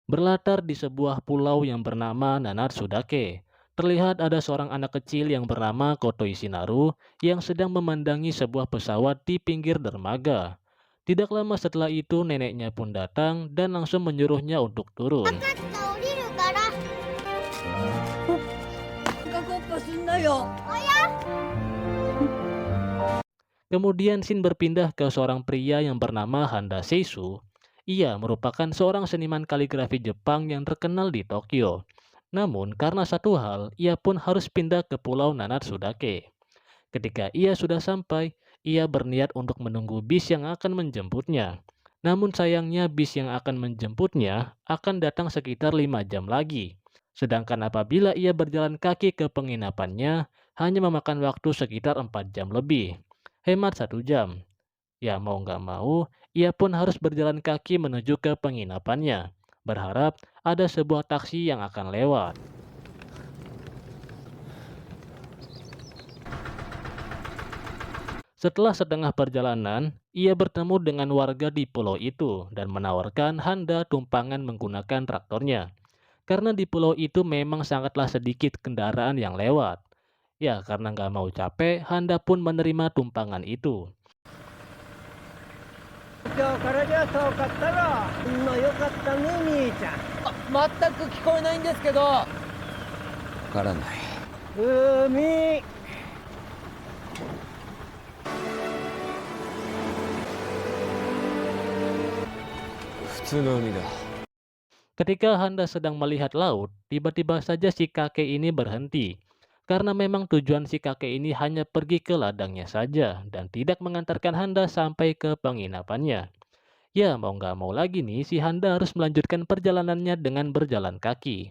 Berlatar di sebuah pulau yang bernama Nanatsudake. Terlihat ada seorang anak kecil yang bernama Koto Ishinaru yang sedang memandangi sebuah pesawat di pinggir dermaga. Tidak lama setelah itu neneknya pun datang dan langsung menyuruhnya untuk turun. 降りるから。かごっこすんなよ。Kemudian Shin berpindah ke seorang pria yang bernama Handa Seisu. Ia merupakan seorang seniman kaligrafi Jepang yang terkenal di Tokyo. Namun karena satu hal, ia pun harus pindah ke pulau Nanatsudake. Ketika ia sudah sampai, ia berniat untuk menunggu bis yang akan menjemputnya. Namun sayangnya bis yang akan menjemputnya akan datang sekitar 5 jam lagi. Sedangkan apabila ia berjalan kaki ke penginapannya, hanya memakan waktu sekitar 4 jam lebih. Hemat 1 jam. Ya mau nggak mau, ia pun harus berjalan kaki menuju ke penginapannya. Berharap ada sebuah taksi yang akan lewat. Setelah setengah perjalanan, ia bertemu dengan warga di pulau itu dan menawarkan Handa tumpangan menggunakan traktornya. Karena di pulau itu memang sangatlah sedikit kendaraan yang lewat. Ya, karena nggak mau capek, Handa pun menerima tumpangan itu. 今日からじゃ遠かったらよかったね兄ちゃん。全く聞こえないんですけど。わからない。海。普通の海だ。 Ketika Handa sedang melihat laut, tiba-tiba saja si kakek ini berhenti. Karena memang tujuan si kakek ini hanya pergi ke ladangnya saja dan tidak mengantarkan Handa sampai ke penginapannya. Ya, mau nggak mau lagi nih, si Handa harus melanjutkan perjalanannya dengan berjalan kaki.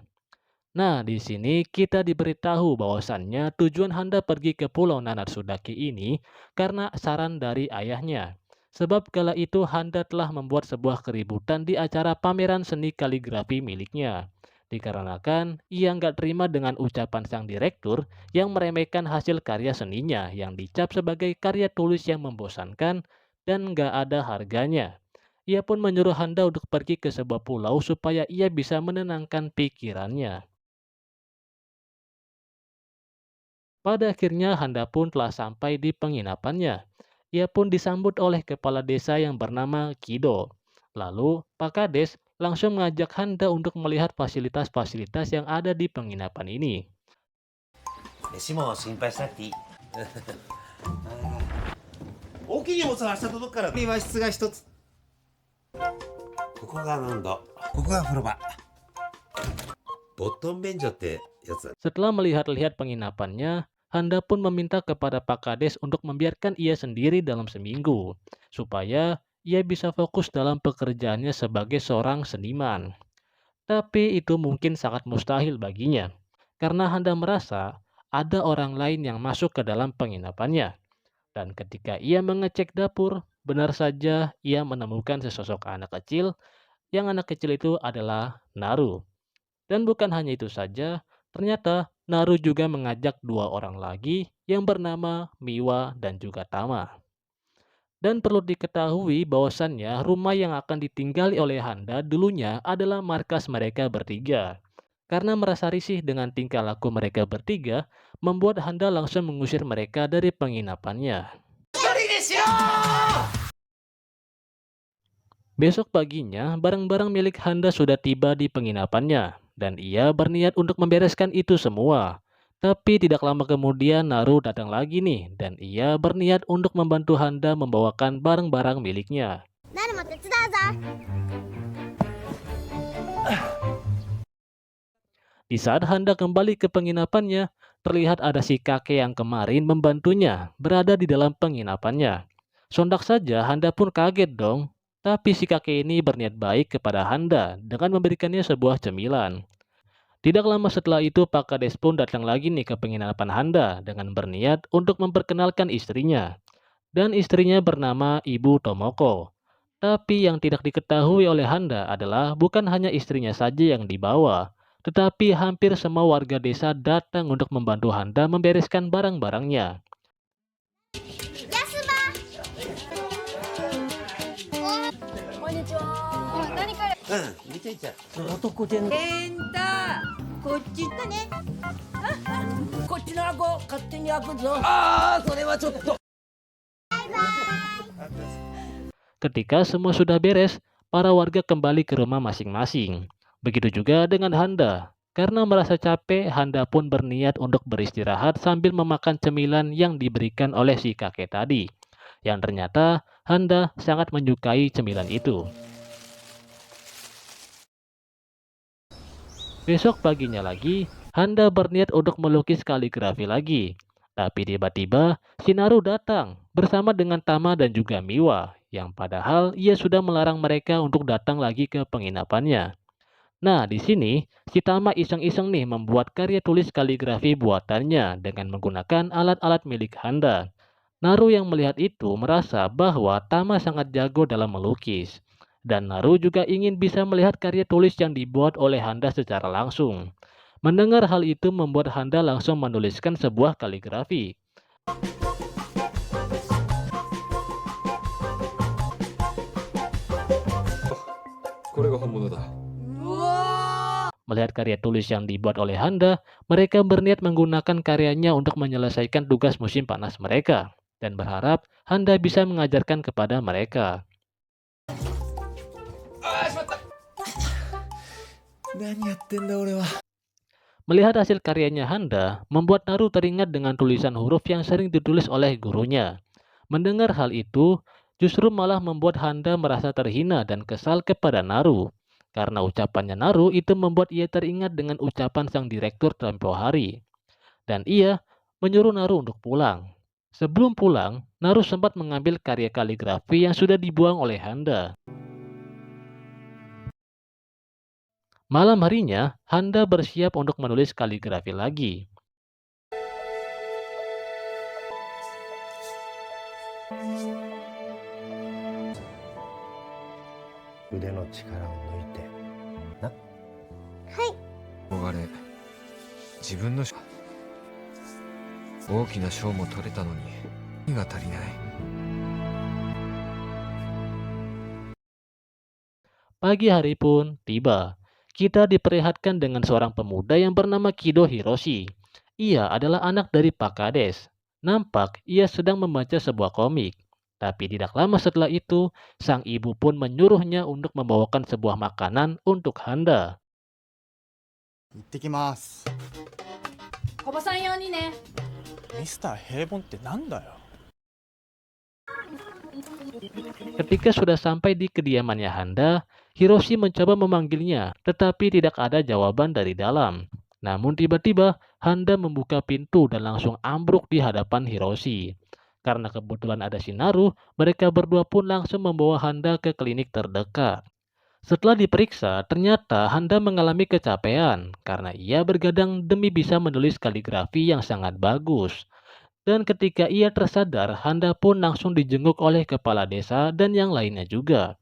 Nah, di sini kita diberitahu bahwasannya tujuan Handa pergi ke Pulau Nanatsudake ini karena saran dari ayahnya. Sebab kala itu Handa telah membuat sebuah keributan di acara pameran seni kaligrafi miliknya. Dikarenakan ia nggak terima dengan ucapan sang direktur yang meremehkan hasil karya seninya yang dicap sebagai karya tulis yang membosankan dan nggak ada harganya. Ia pun menyuruh Handa untuk pergi ke sebuah pulau supaya ia bisa menenangkan pikirannya. Pada akhirnya Handa pun telah sampai di penginapannya. Ia pun disambut oleh kepala desa yang bernama Kido. Lalu Pak Kades langsung mengajak Handa untuk melihat fasilitas-fasilitas yang ada di penginapan ini. 飯も心配しなくていい大きい荷物は明日届くから和室が一つここがなんだここが風呂場ボットン便所ってやつだ Setelah melihat-lihat penginapannya, Handa pun meminta kepada Pak Kades untuk membiarkan ia sendiri dalam seminggu, supaya ia bisa fokus dalam pekerjaannya sebagai seorang seniman. Tapi itu mungkin sangat mustahil baginya, karena Handa merasa ada orang lain yang masuk ke dalam penginapannya. Dan ketika ia mengecek dapur, benar saja ia menemukan sesosok anak kecil, yang anak kecil itu adalah Naru. Dan bukan hanya itu saja, ternyata Naru juga mengajak dua orang lagi yang bernama Miwa dan juga Tama. Dan perlu diketahui bahwasannya rumah yang akan ditinggali oleh Handa dulunya adalah markas mereka bertiga. Karena merasa risih dengan tingkah laku mereka bertiga, membuat Handa langsung mengusir mereka dari penginapannya. Besok paginya, barang-barang milik Handa sudah tiba di penginapannya, dan ia berniat untuk membereskan itu semua. Tapi tidak lama kemudian Naru datang lagi nih, dan ia berniat untuk membantu Handa membawakan barang-barang miliknya. なるも手伝うぞ。 Di saat Handa kembali ke penginapannya, terlihat ada si kakek yang kemarin membantunya berada di dalam penginapannya. Sontak saja Handa pun kaget dong. Tapi si kakek ini berniat baik kepada Handa dengan memberikannya sebuah cemilan. Tidak lama setelah itu Pak Kades pun datang lagi nih ke penginapan Handa dengan berniat untuk memperkenalkan istrinya. Dan istrinya bernama Ibu Tomoko. Tapi yang tidak diketahui oleh Handa adalah bukan hanya istrinya saja yang dibawa, tetapi hampir semua warga desa datang untuk membantu Handa membereskan barang-barangnya. こんにちは。何かうん見てちゃいちゃう。男じゃん。健太、こっちだね。こっちの箱勝手に開くぞ。ああ、それはちょっと。Ketika semua sudah beres, para warga kembali ke rumah masing-masing. Begitu juga dengan Handa. Karena merasa capek, Handa pun berniat untuk beristirahat sambil memakan cemilan yang diberikan oleh si kakek tadi. Yang ternyata Handa sangat menyukai cemilan itu. Besok paginya lagi, Handa berniat untuk melukis kaligrafi lagi. Tapi tiba-tiba, Shinaru datang bersama dengan Tama dan juga Miwa, yang padahal ia sudah melarang mereka untuk datang lagi ke penginapannya. Nah, di sini, si Tama iseng-iseng nih membuat karya tulis kaligrafi buatannya dengan menggunakan alat-alat milik Handa. Naru yang melihat itu merasa bahwa Tama sangat jago dalam melukis. Dan Naru juga ingin bisa melihat karya tulis yang dibuat oleh Handa secara langsung. Mendengar hal itu membuat Handa langsung menuliskan sebuah kaligrafi. これが本物だ。 Melihat karya tulis yang dibuat oleh Handa, mereka berniat menggunakan karyanya untuk menyelesaikan tugas musim panas mereka. Dan berharap Handa bisa mengajarkan kepada mereka. Melihat hasil karyanya Handa, membuat Naru teringat dengan tulisan huruf yang sering ditulis oleh gurunya. Mendengar hal itu, justru malah membuat Handa merasa terhina dan kesal kepada Naru. Karena ucapannya Naru itu membuat ia teringat dengan ucapan sang direktur tempo hari. Dan ia menyuruh Naru untuk pulang. Sebelum pulang, Naru sempat mengambil karya kaligrafi yang sudah dibuang oleh Handa. Malam harinya, Handa bersiap untuk menulis kaligrafi lagi. Ude no chikaraを抜いて。な。あれ、自分の大きな賞も取れたのに何が足りない。 Pagi hari pun tiba. Kita diperlihatkan dengan seorang pemuda yang bernama Kido Hiroshi. Ia adalah anak dari Pak Kades. Nampak ia sedang membaca sebuah komik. Tapi tidak lama setelah itu, sang ibu pun menyuruhnya untuk membawakan sebuah makanan untuk Handa. 行ってきます。コバさん用にね。ミスター平凡ってなんだよ。 Ketika sudah sampai di kediamannya Handa, Hiroshi mencoba memanggilnya, tetapi tidak ada jawaban dari dalam. Namun tiba-tiba Handa membuka pintu dan langsung ambruk di hadapan Hiroshi. Karena kebetulan ada Shinaru, mereka berdua pun langsung membawa Handa ke klinik terdekat. Setelah diperiksa, ternyata Handa mengalami kecapean karena ia bergadang demi bisa menulis kaligrafi yang sangat bagus. Dan ketika ia tersadar, Handa pun langsung dijenguk oleh kepala desa dan yang lainnya juga.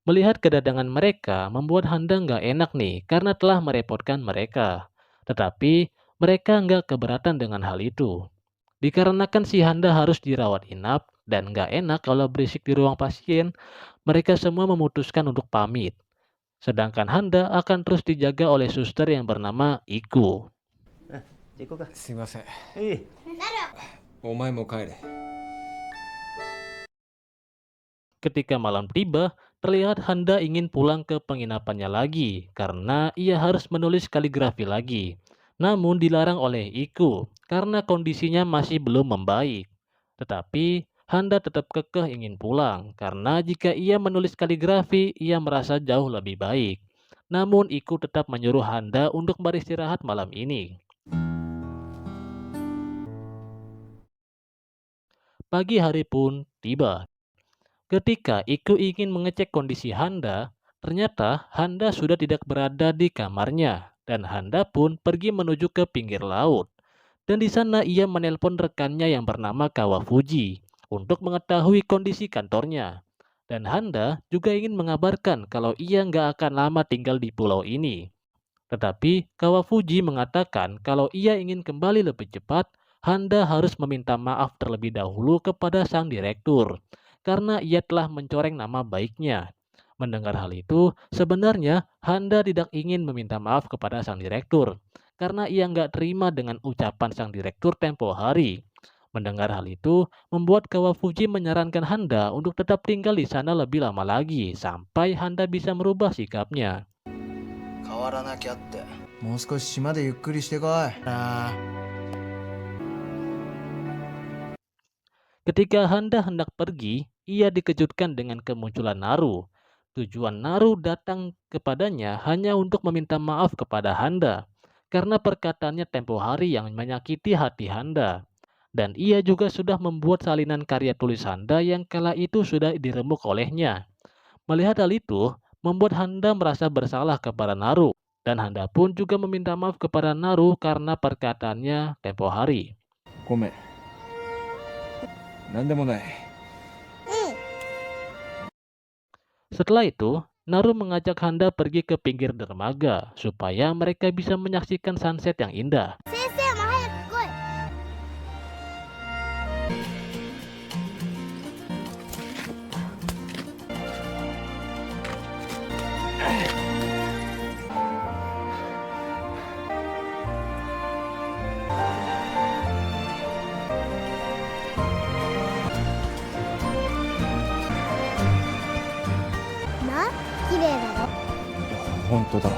Melihat kedatangan mereka membuat Handa nggak enak nih karena telah merepotkan mereka. Tetapi mereka nggak keberatan dengan hal itu. Dikarenakan si Handa harus dirawat inap dan nggak enak kalau berisik di ruang pasien, mereka semua memutuskan untuk pamit. Sedangkan Handa akan terus dijaga oleh suster yang bernama Iku. 行こうか。すいません。いい。お前も帰れ。 Ketika malam tiba, terlihat Handa ingin pulang ke penginapannya lagi karena ia harus menulis kaligrafi lagi. Namun dilarang oleh Iku karena kondisinya masih belum membaik. Tetapi Handa tetap kekeh ingin pulang karena jika ia menulis kaligrafi, ia merasa jauh lebih baik. Namun Iku tetap menyuruh Handa untuk beristirahat malam ini. Pagi hari pun tiba. Ketika Iku ingin mengecek kondisi Handa, ternyata Handa sudah tidak berada di kamarnya dan Handa pun pergi menuju ke pinggir laut. Dan di sana ia menelpon rekannya yang bernama Kawafuji untuk mengetahui kondisi kantornya. Dan Handa juga ingin mengabarkan kalau ia nggak akan lama tinggal di pulau ini. Tetapi Kawafuji mengatakan kalau ia ingin kembali lebih cepat, Handa harus meminta maaf terlebih dahulu kepada sang direktur karena ia telah mencoreng nama baiknya. Mendengar hal itu, sebenarnya Handa tidak ingin meminta maaf kepada sang direktur, karena ia nggak terima dengan ucapan sang direktur tempo hari. Mendengar hal itu, membuat Kawafuji menyarankan Handa untuk tetap tinggal di sana lebih lama lagi, sampai Handa bisa merubah sikapnya. 変わらなきゃって。もう少し島でゆっくりしてこい。Ketika Handa hendak pergi, ia dikejutkan dengan kemunculan Naru. Tujuan Naru datang kepadanya hanya untuk meminta maaf kepada Handa, karena perkataannya tempo hari yang menyakiti hati Handa. Dan ia juga sudah membuat salinan karya tulis Handa yang kala itu sudah diremuk olehnya. Melihat hal itu, membuat Handa merasa bersalah kepada Naru. Dan Handa pun juga meminta maaf kepada Naru karena perkataannya tempo hari. ごめん。なんでもない。 Setelah itu, Naru mengajak Handa pergi ke pinggir dermaga supaya mereka bisa menyaksikan sunset yang indah. 先生も早く来い。 な、綺麗だろ。 本当だ。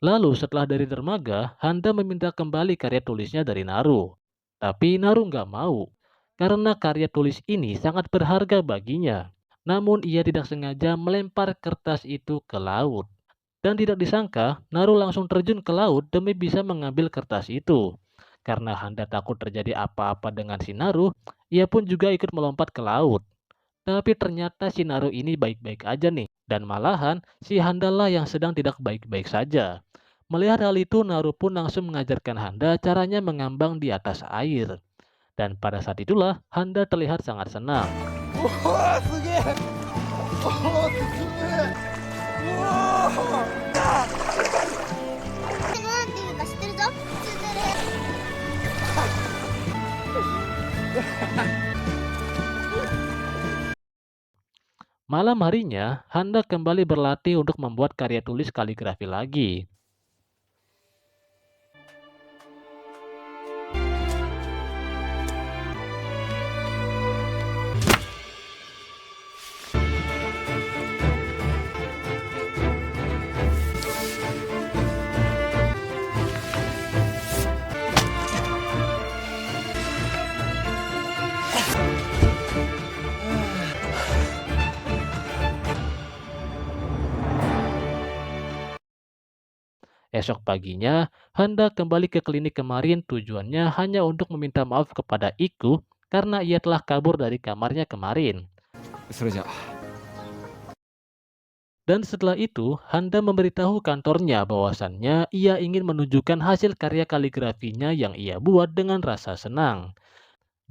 Lalu setelah dari dermaga, Handa meminta kembali karya tulisnya dari Naru. Tapi Naru nggak mau, karena karya tulis ini sangat berharga baginya. Namun ia tidak sengaja melempar kertas itu ke laut. Dan tidak disangka, Naru langsung terjun ke laut demi bisa mengambil kertas itu. Karena Handa takut terjadi apa-apa dengan si Naru, ia pun juga ikut melompat ke laut. Tapi ternyata si Naru ini baik-baik aja nih. Dan malahan si Handa lah yang sedang tidak baik-baik saja. Melihat hal itu, Naru pun langsung mengajarkan Handa caranya mengambang di atas air. Dan pada saat itulah Handa terlihat sangat senang. おお、すげえ。おお、すげえ。うわでもなんて言うか知ってるぞ。ツンデレ。 Malam harinya, Handa kembali berlatih untuk membuat karya tulis kaligrafi lagi. Esok paginya, Handa kembali ke klinik kemarin tujuannya hanya untuk meminta maaf kepada Iku karena ia telah kabur dari kamarnya kemarin. それじゃ。 Dan setelah itu, Handa memberitahu kantornya bahwasannya ia ingin menunjukkan hasil karya kaligrafinya yang ia buat dengan rasa senang.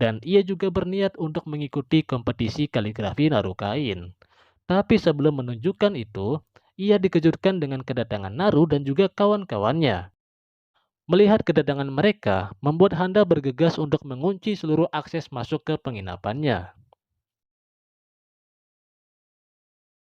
Dan ia juga berniat untuk mengikuti kompetisi kaligrafi Narukain. Tapi sebelum menunjukkan itu, ia dikejutkan dengan kedatangan Naru dan juga kawan-kawannya. Melihat kedatangan mereka, membuat Handa bergegas untuk mengunci seluruh akses masuk ke penginapannya.